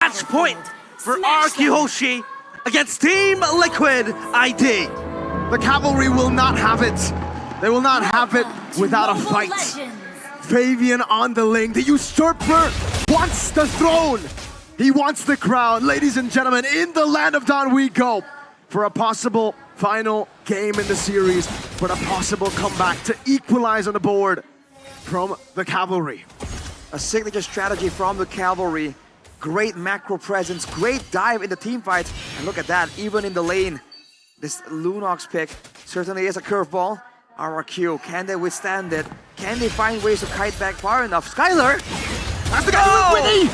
match point for Rrq Hoshi against Team Liquid ID. The Cavalry will not have it. They will not have it without a fight. Fabian on the lane. The usurper wants the throne. He wants the crown. Ladies and gentlemen, in the land of Dawn we go for a possible final game in the series, but a possible comeback to equalize on the board from the Cavalry. A signature strategy from the Cavalry. Great macro presence, great dive in the team fights. And look at that, even in the lane. This Lunox pick certainly is a curveball. Rrq, can they withstand it? Can they find ways to kite back far enough? Skylar! That's the guy with Whitney!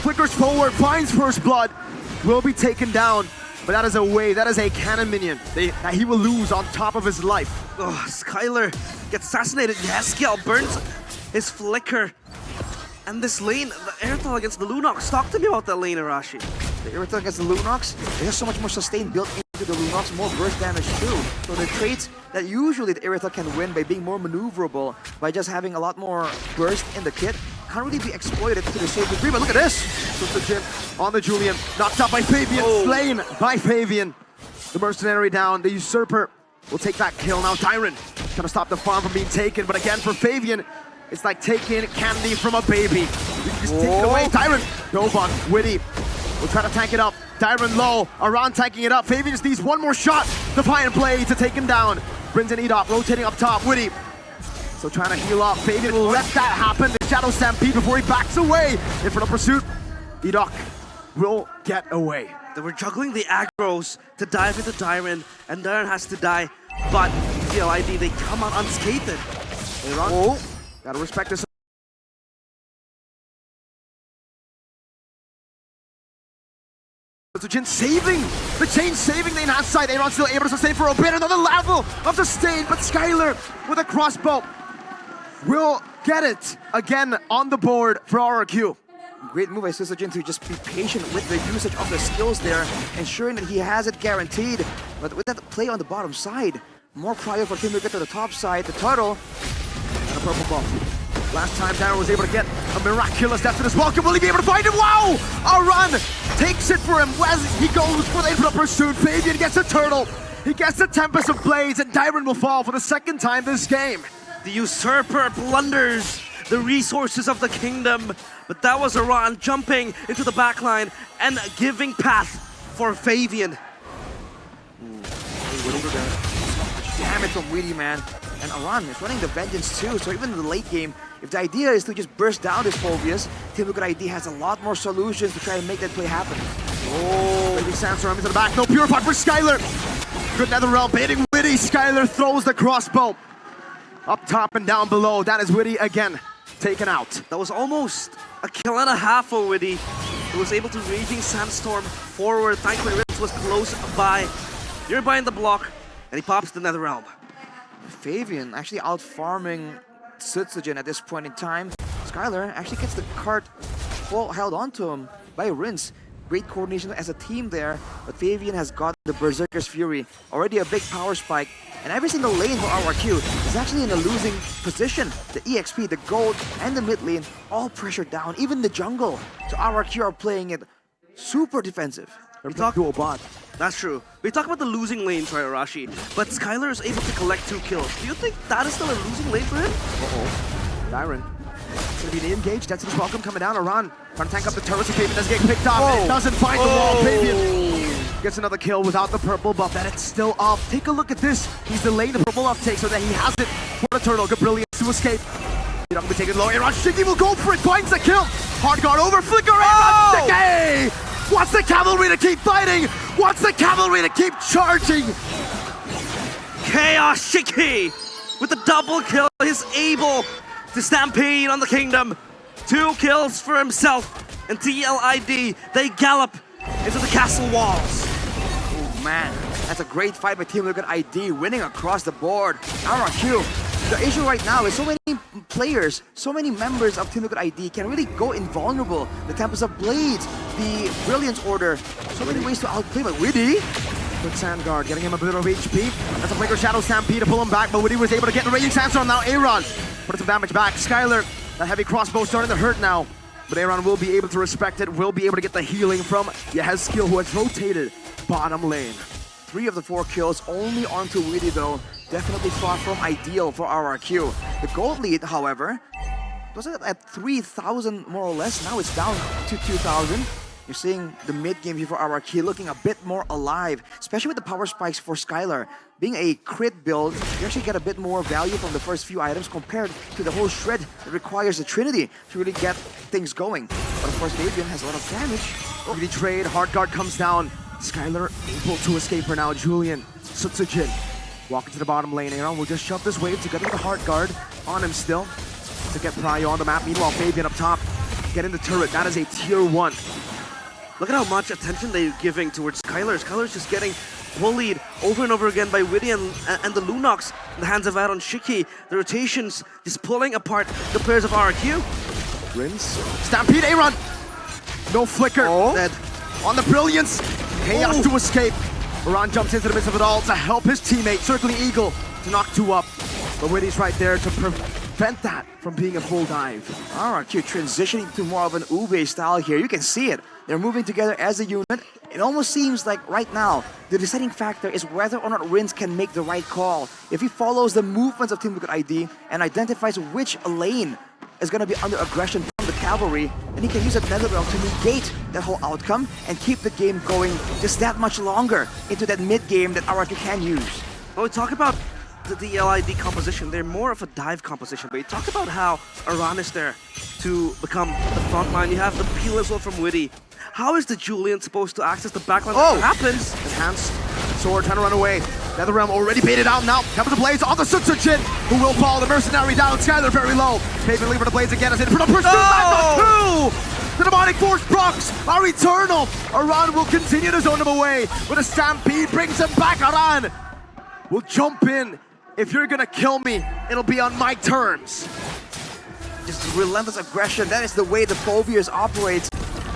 Flickers forward, finds first blood. Will be taken down, but that is a wave, that is a cannon minion that he will lose on top of his life. Oh, Skylar gets assassinated. Yaskiel burns his Flicker. And this lane, the Airtel against the Lunox. Talk to me about that lane, Arashi. The Airtel against the Lunox, there's so much more sustain built into the Lunox, more burst damage too. So the traits that usually the Airtel can win by being more maneuverable, by just having a lot more burst in the kit, can't really be exploited to the same degree. But look at this! So the Jim on the Julian, knocked out by Fabian, slain by Fabian. The Mercenary down, the Usurper will take that kill. Now Tyron trying to stop the farm from being taken, but again for Fabian, it's like taking candy from a baby. You can just take it away. Tyron, Novon, Witty will try to tank it up. Tyron low, Aran tanking it up. Fabian just needs one more shot. Defiant Blade to take him down. Brings in Edok, rotating up top. Witty so trying to heal up. Fabian will let that happen. The Shadow Stampede before he backs away. In front of pursuit, Edok will get away. They were juggling the aggros to dive into Tyron, and Tyron has to die. But GLID, they come out unscathed. They run. Gotta respect this. So Jin saving the chain, saving the enhanced side. Aaron still able to sustain for a bit. Another level of sustain, but Skylar with a crossbow will get it again on the board for Rrq. Great move by Jin to just be patient with the usage of the skills there, ensuring that he has it guaranteed. But with that play on the bottom side, more prio for him to get to the top side. The turtle and a purple buff. Last time Darren was able to get a miraculous death to this welcome. Will he be able to find him? Wow! A run takes it for him. As he goes for the infinite pursuit, Fabian gets a turtle. He gets the Tempest of Blades, and Dyron will fall for the second time this game. The Usurper blunders the resources of the kingdom, but that was Aran jumping into the backline and giving path for Fabian. Damage from Weedy, man. And Aran is running the Vengeance too, so even in the late game, if the idea is to just burst down this Phobius, Team Liquid ID has a lot more solutions to try and make that play happen. Baby Sandstorm into the back, no Purify for Skylar. Good Netherrealm baiting Witty. Skylar throws the crossbow. Up top and down below, that is Witty again, taken out. That was almost a kill and a half for Witty. He was able to Raging Sandstorm forward. Thankfully, Rips was close by. You're behind the block, and he pops the Netherrealm. Fabian actually out-farming Jin at this point in time. Skylar actually gets the cart held onto him by Rinse. Great coordination as a team there, but Fabian has got the Berserker's Fury. Already a big power spike, and every single lane for Rrq is actually in a losing position. The EXP, the gold, and the mid lane all pressured down, even the jungle. So Rrq are playing it super defensive. We talk dual bot. That's true. We talk about the losing lanes, right, Arashi? But Skylar is able to collect 2 kills. Do you think that is still a losing lane for him? Dyron. It's gonna be the engage. That's his welcome coming down. Aran trying to tank up the turrets. Fabian doesn't get picked off. It doesn't find the wall. Fabian gets another kill without the purple buff. And it's still off. Take a look at this. He's delaying the purple uptake so that he has it for the turtle. Good brilliance to escape. He's not gonna take it low. Aaron Shiki will go for it. Finds the kill. Hard guard over. Flicker. Aaron Shiki wants the Cavalry to keep fighting. Wants the Cavalry to keep charging. Chaos Shiki with the double kill is able to stampede on the kingdom. 2 kills for himself and TLID. They gallop into the castle walls. Oh man, that's a great fight by Team Liquid ID, winning across the board. Rrq, the issue right now is so many players, so many members of Team Liquid ID can really go invulnerable. The Tempest of Blades, the Brilliance Order, so many ways to outplay, but Witty. Good Sand Guard, getting him a bit of HP. That's a Flicker Shadow Stampede to pull him back, but Witty was able to get the Raging Sandstorm. Now Aaron put some damage back. Skylar, that heavy crossbow starting to hurt now. but Aaron will be able to respect it, will be able to get the healing from Yehezkiel, who has rotated bottom lane. 3 of the 4 kills only onto Witty though. Definitely far from ideal for Rrq. The gold lead, however, was at 3,000 more or less. Now it's down to 2,000. You're seeing the mid-game here for Rrq looking a bit more alive, especially with the power spikes for Skylar. Being a crit build, you actually get a bit more value from the first few items compared to the whole shred that requires the Trinity to really get things going. But of course, Fabian has a lot of damage. Really trade, hard guard comes down. Skylar able to escape for now. Julian, Sutsujin, walking to the bottom lane. Aaron will just shove this wave to get the hard guard on him still to get Prio on the map. Meanwhile, Fabian up top, getting the turret. That is a tier 1. Look at how much attention they're giving towards Skylar. Skylar's just getting bullied over and over again by Witty and the Lunox in the hands of Aaron Shiki. The rotations just pulling apart the players of Rrq. Rinse, Stampede, Aaron! No flicker. Dead. On the brilliance, chaos to escape. Aaron jumps into the midst of it all to help his teammate, Circling Eagle, to knock 2 up. But Witty's right there to prevent that from being a full dive. Rrq transitioning to more of an Ube style here. You can see it. They're moving together as a unit. It almost seems like right now, the deciding factor is whether or not Rins can make the right call. If he follows the movements of Team Liquid ID and identifies which lane is going to be under aggression from the cavalry, then he can use that Netherrealm to negate that whole outcome and keep the game going just that much longer into that mid-game that Rrq can use. When we talk about the DLID composition, they're more of a dive composition, but you talk about how Aran is there to become the front line. You have the peel as well from Witty. How is the Julian supposed to access the backline? What happens? Enhanced sword trying to run away. Netherrealm already baited out now. Comes the blades on the Sutsujin, who will fall. The mercenary down. Skylar very low. Fabian leaving the blades again as they put up push through back on 2. The demonic force procs are eternal. Aran will continue to zone him away with a stampede. Brings him back. Aran will jump in. If you're gonna kill me, it'll be on my terms. Just relentless aggression. That is the way the Phobias operates.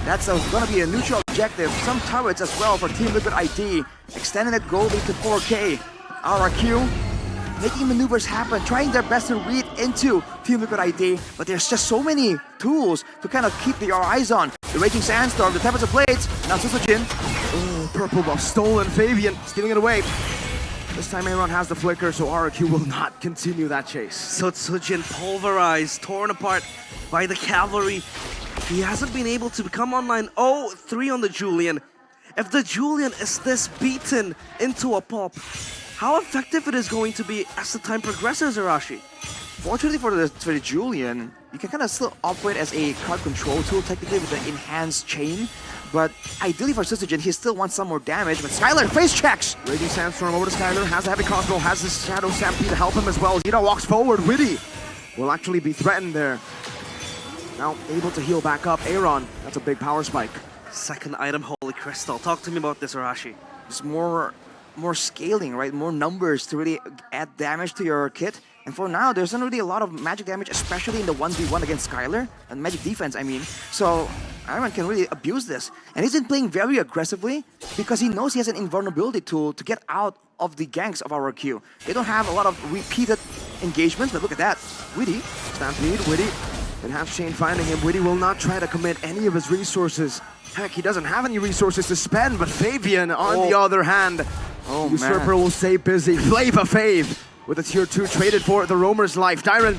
That's going to be a neutral objective. Some turrets as well for Team Liquid ID. Extending that goal lead to 4K. Rrq making maneuvers happen, trying their best to read into Team Liquid ID, but there's just so many tools to kind of keep your eyes on. The Raging Sandstorm, the Tempest of Blades, now Sutsujin. Oh, purple buff stolen. Fabian stealing it away. This time Aaron has the flicker, so Rrq will not continue that chase. Sutsujin pulverized, torn apart by the cavalry. He hasn't been able to become online. 3 on the Julian. If the Julian is this beaten into a pulp, how effective it is going to be as the time progresses, Arashi? Fortunately for the Julian, you can kind of still operate as a card control tool technically with the enhanced chain. But ideally for Sutsujin, he still wants some more damage. But Skylar face checks! Raging Sandstorm over to Skylar, has a heavy crossbow, has his Shadow Stampede to help him as well. Zeta walks forward, Witty will actually be threatened there. Now able to heal back up. Aaron, that's a big power spike. Second item, Holy Crystal. Talk to me about this, Arashi. Just more scaling, right? More numbers to really add damage to your kit. And for now, there's not really a lot of magic damage, especially in the 1v1 against Skylar, and magic defense, I mean. So Aaron can really abuse this. And he's been playing very aggressively because he knows he has an invulnerability tool to get out of the ganks of Rrq. They don't have a lot of repeated engagements, but look at that. Witty. Stampede, Witty. And half chain finding him. Witty will not try to commit any of his resources. Heck, he doesn't have any resources to spend, but Fabian, on the other hand, Usurper will stay busy. Flava Fave with a tier 2 traded for the Roamer's life. Dyron,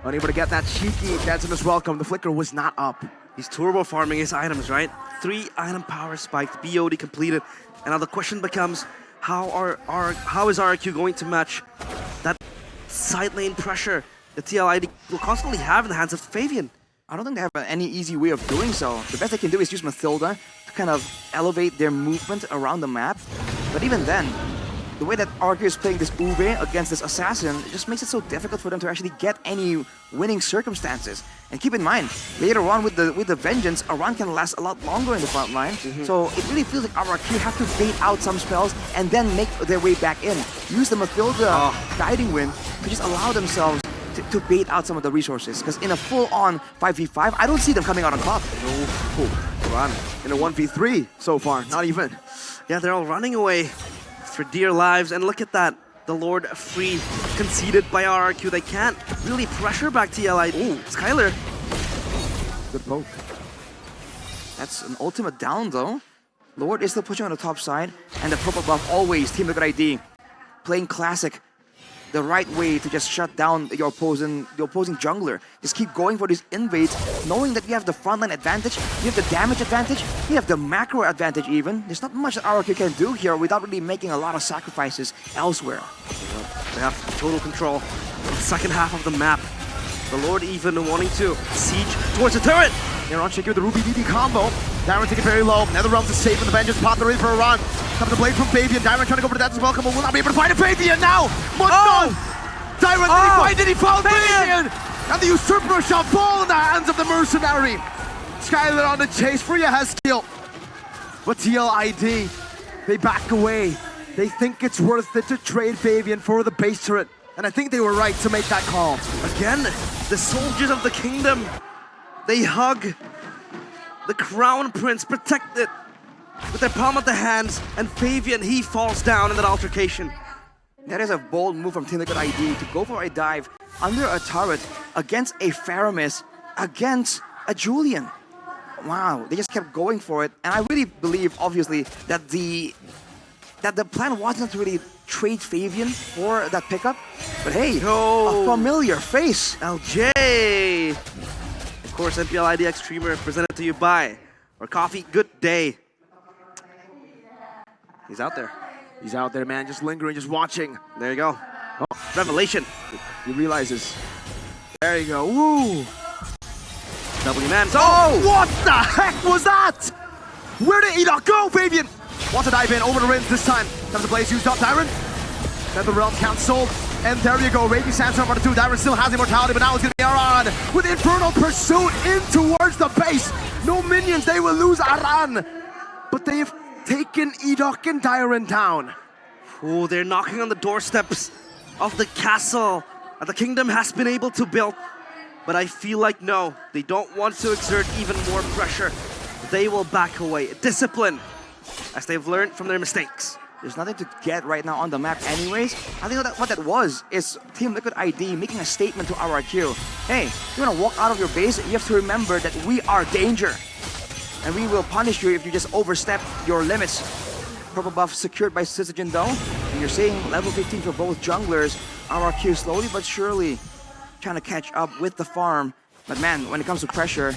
unable to get that cheeky Decimus welcome. The flicker was not up. He's turbo farming his items, right? 3 item power spiked, BOD completed. And now the question becomes, how is Rrq going to match that side lane pressure the TLID will constantly have in the hands of Fabian? I don't think they have any easy way of doing so. The best they can do is use Mathilda to kind of elevate their movement around the map. But even then, the way that Rrq is playing this Ube against this Assassin, it just makes it so difficult for them to actually get any winning circumstances. And keep in mind, later on with the Vengeance, Aran can last a lot longer in the front line. So it really feels like Rrq have to bait out some spells and then make their way back in. Use the Mathilda Guiding Wind to just allow themselves to bait out some of the resources. Because in a full-on 5v5, I don't see them coming out on top. Run in a 1v3 so far, not even. Yeah, they're all running away for dear lives. And look at that. The Lord Free conceded by Rrq. They can't really pressure back TLID. Skylar. Good poke. That's an ultimate down though. Lord is still pushing on the top side, and the purple buff always, Team Liquid ID, playing classic. The right way to just shut down your opposing jungler. Just keep going for these invades, knowing that you have the frontline advantage, you have the damage advantage, you have the macro advantage even. There's not much that Rrq can do here without really making a lot of sacrifices elsewhere. They have total control of the second half of the map. The Lord even wanting to siege towards the turret. They're on Shaky with the Ruby DD combo. Darren taking very low. NetherRealms is safe in the Vengeance pot. They're in for a run. Comes the blade from Fabian. Darren trying to go for the death as well. Will not be able to find a Fabian now. But no! Darren, did he find it? He found Fabian! And the Usurper shall fall in the hands of the Mercenary. Skylar on the chase. Freya has skill. But TLID, they back away. They think it's worth it to trade Fabian for the base turret. And I think they were right to make that call. Again, the soldiers of the kingdom, they hug the Crown Prince, protected with their palm of the hands, and Fabian, he falls down in that altercation. That is a bold move from Team Liquid ID to go for a dive under a turret against a Faramis, against a Julian. Wow, they just kept going for it, and I really believe, obviously, that the plan wasn't to really trade Fabian for that pickup, but hey, a familiar face. LJ! Of course, MPL IDX streamer presented to you by Rrq Coffee. Good day. He's out there. He's out there, man, just lingering, just watching. There you go. Oh, revelation. He realizes. There you go. Woo! W man. Oh! What the heck was that? Where did Enoch go, Fabian? Wants to dive in over the Rins this time. Comes the blaze used up, Darren. NetherRealm cancelled. And there you go, Raging Sandstorm on the 2. Darren still has immortality, but now it's gonna be Aran with Infernal Pursuit in towards the base. No minions, they will lose Aran. But they've taken Enoch and Darren down. Oh, they're knocking on the doorsteps of the castle that the kingdom has been able to build. But I feel like no, they don't want to exert even more pressure. They will back away. Discipline, as they've learned from their mistakes. There's nothing to get right now on the map anyways. I think that what that was is Team Liquid ID making a statement to Rrq. Hey, you wanna walk out of your base, you have to remember that we are danger. And we will punish you if you just overstep your limits. Purple buff secured by Syzygy though. And you're seeing level 15 for both junglers. Rrq slowly but surely trying to catch up with the farm. But man, when it comes to pressure,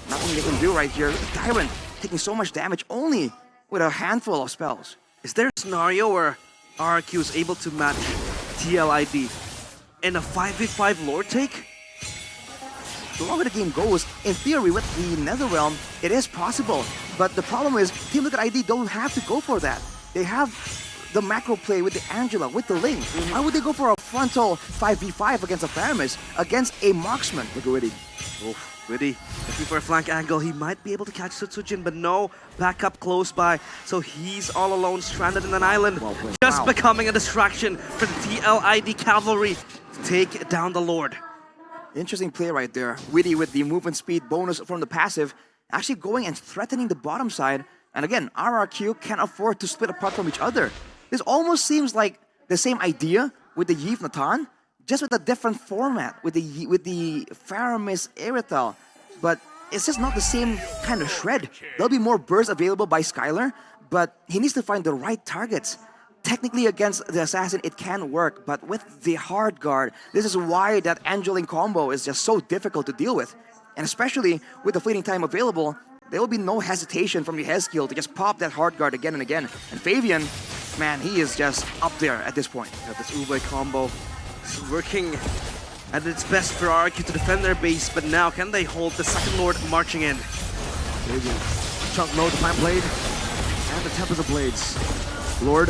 nothing they can do right here. Darren taking so much damage only with a handful of spells. Is there a scenario where Rrq is able to match TLID in a 5v5 Lord take? The longer the game goes, in theory with the NetherRealm, it is possible. But the problem is, Team Liquid ID don't have to go for that. They have the macro play with the Angela, with the Ling. Why would they go for a frontal 5v5 against a Faramis, against a marksman? Look at Witty. Oh, Witty looking for a flank angle. He might be able to catch Syzygy, but no backup close by. So he's all alone, stranded in an island. Well played. Just becoming a distraction for the TLID cavalry to take down the Lord. Interesting play right there. Witty with the movement speed bonus from the passive, actually going and threatening the bottom side. And again, Rrq can't afford to split apart from each other. This almost seems like the same idea with the Yves Natan, just with a different format with the Faramis Erythal. But it's just not the same kind of shred. There'll be more bursts available by Skylar, but he needs to find the right targets. Technically against the assassin it can work, but with the hard guard, this is why that Angeline combo is just so difficult to deal with. And especially with the fleeting time available, there will be no hesitation from the Hezkiel to just pop that hard guard again and again. And Fabian, man, he is just up there at this point. Yeah, this Ube combo is working at its best for Rrq to defend their base, but now can they hold the second Lord marching in? Fabian. Chunk mode, the Plant Blade, and the Tempest of Blades. Lord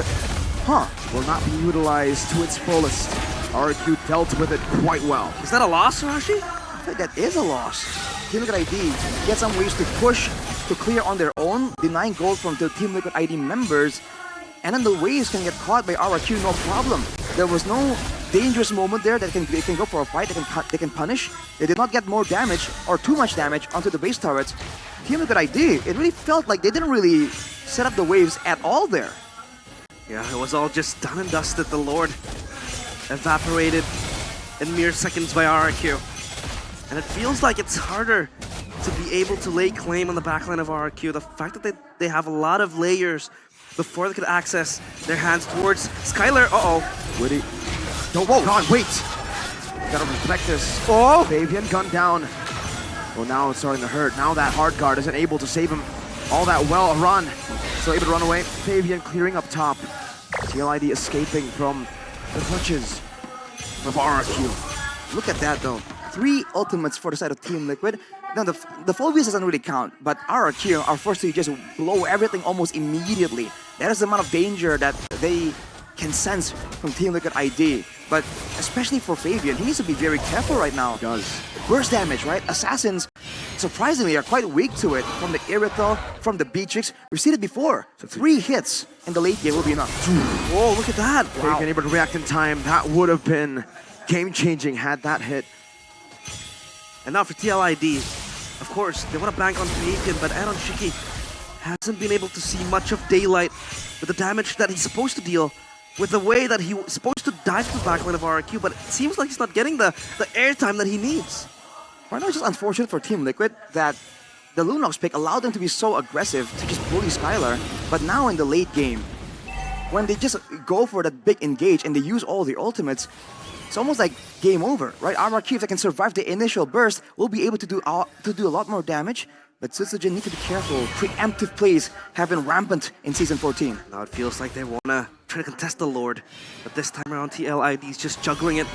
will not be utilized to its fullest. Rrq dealt with it quite well. Is that a loss, Hoshi? I think that is a loss. Team Liquid ID get some ways to push to clear on their own, denying gold from the Team Liquid ID members, and then the waves can get caught by Rrq, no problem. There was no dangerous moment there that they can go for a fight, they can punish. They did not get more damage or too much damage onto the base turrets. Team Liquid ID, it really felt like they didn't really set up the waves at all there. Yeah, it was all just done and dusted. The Lord evaporated in mere seconds by Rrq. And it feels like it's harder to be able to lay claim on the backline of Rrq. The fact that they have a lot of layers before they could access their hands towards Skylar. Uh-oh. Witty. Oh, whoa, God, wait. Gotta respect this. Oh! Fabian gunned down. Well, now it's starting to hurt. Now that hard guard isn't able to save him all that well. A run. Still able to run away. Fabian clearing up top. TLID escaping from the clutches of Rrq. Look at that though. 3 ultimates for the side of Team Liquid. Now the full views doesn't really count, but Rrq are forced to just blow everything almost immediately. That is the amount of danger that they can sense from Team Liquid ID. But especially for Fabian, he needs to be very careful right now. He does. Burst damage, right? Assassins, surprisingly, are quite weak to it. From the Irithel, from the Beatrix. We've seen it before. So 3 hits in the late game will be enough. Whoa, look at that. Wow. Fabian able to react in time. That would have been game-changing had that hit. And now for TLID, of course, they want to bank on Fabian, but Ncoesport hasn't been able to see much of daylight with the damage that he's supposed to deal, with the way that he was supposed to dive to the backline of Rrq, but it seems like he's not getting the airtime that he needs. Right now, it's just unfortunate for Team Liquid that the Lunox pick allowed them to be so aggressive to just bully Skylar, but now in the late game, when they just go for that big engage and they use all the ultimates, it's almost like game over, right? Rrq, if they can survive the initial burst, will be able to do a lot more damage. But Syzygy need to be careful. Preemptive plays have been rampant in Season 14. Now it feels like they want to try to contest the Lord. But this time around, TLID is just juggling it.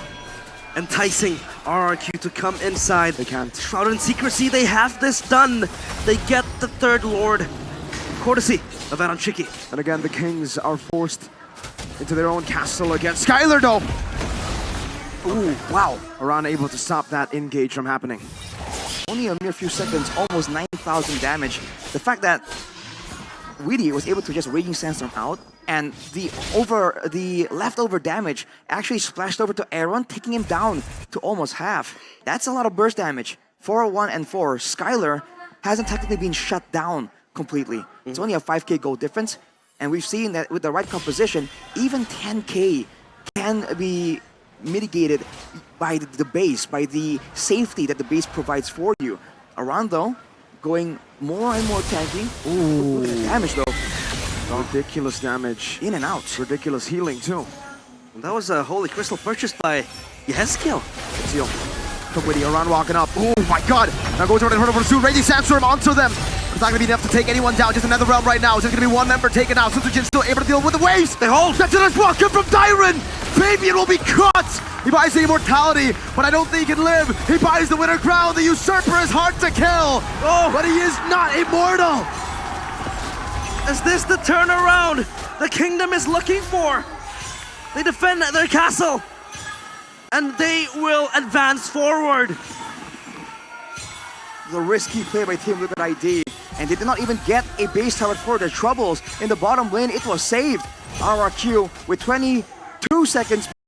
Enticing Rrq to come inside. They can't. Shrouded in secrecy, they have this done. They get the 3rd Lord. Courtesy of Ncoesport. And again, the Kings are forced into their own castle against Skylar, though. Ooh, wow. Aran able to stop that engage from happening. Only a mere few seconds, almost 9,000 damage. The fact that Witty was able to just Raging Sandstorm out, and the leftover damage actually splashed over to Aaron, taking him down to almost half. That's a lot of burst damage. 401 and 4. Skylar hasn't technically been shut down completely. It's only a 5k gold difference, and we've seen that with the right composition, even 10k can be mitigated by the base, by the safety that the base provides for you. Around though, going more and more tanky. Ooh. Look at the damage though. Ridiculous damage. In and out. Ridiculous healing too. And that was a Holy Crystal purchased by Yeskel. Seal. From Witty, Aran walking up. Oh my God! Now goes over the pursuit. Raging Sandstorm onto them. It's not gonna be enough to take anyone down. Just another round right now. It's just gonna be one member taken out. Syzygy still able to deal with the waves. They hold. That's a welcome from Dyron. Fabian will be caught. He buys the immortality, but I don't think he can live. He buys the winner crown. The usurper is hard to kill, but he is not immortal. Is this the turnaround the kingdom is looking for? They defend their castle, and they will advance forward. The risky play by Team Liquid ID, and they did not even get a base tower for their troubles. In the bottom lane, it was saved. Rrq with 22 seconds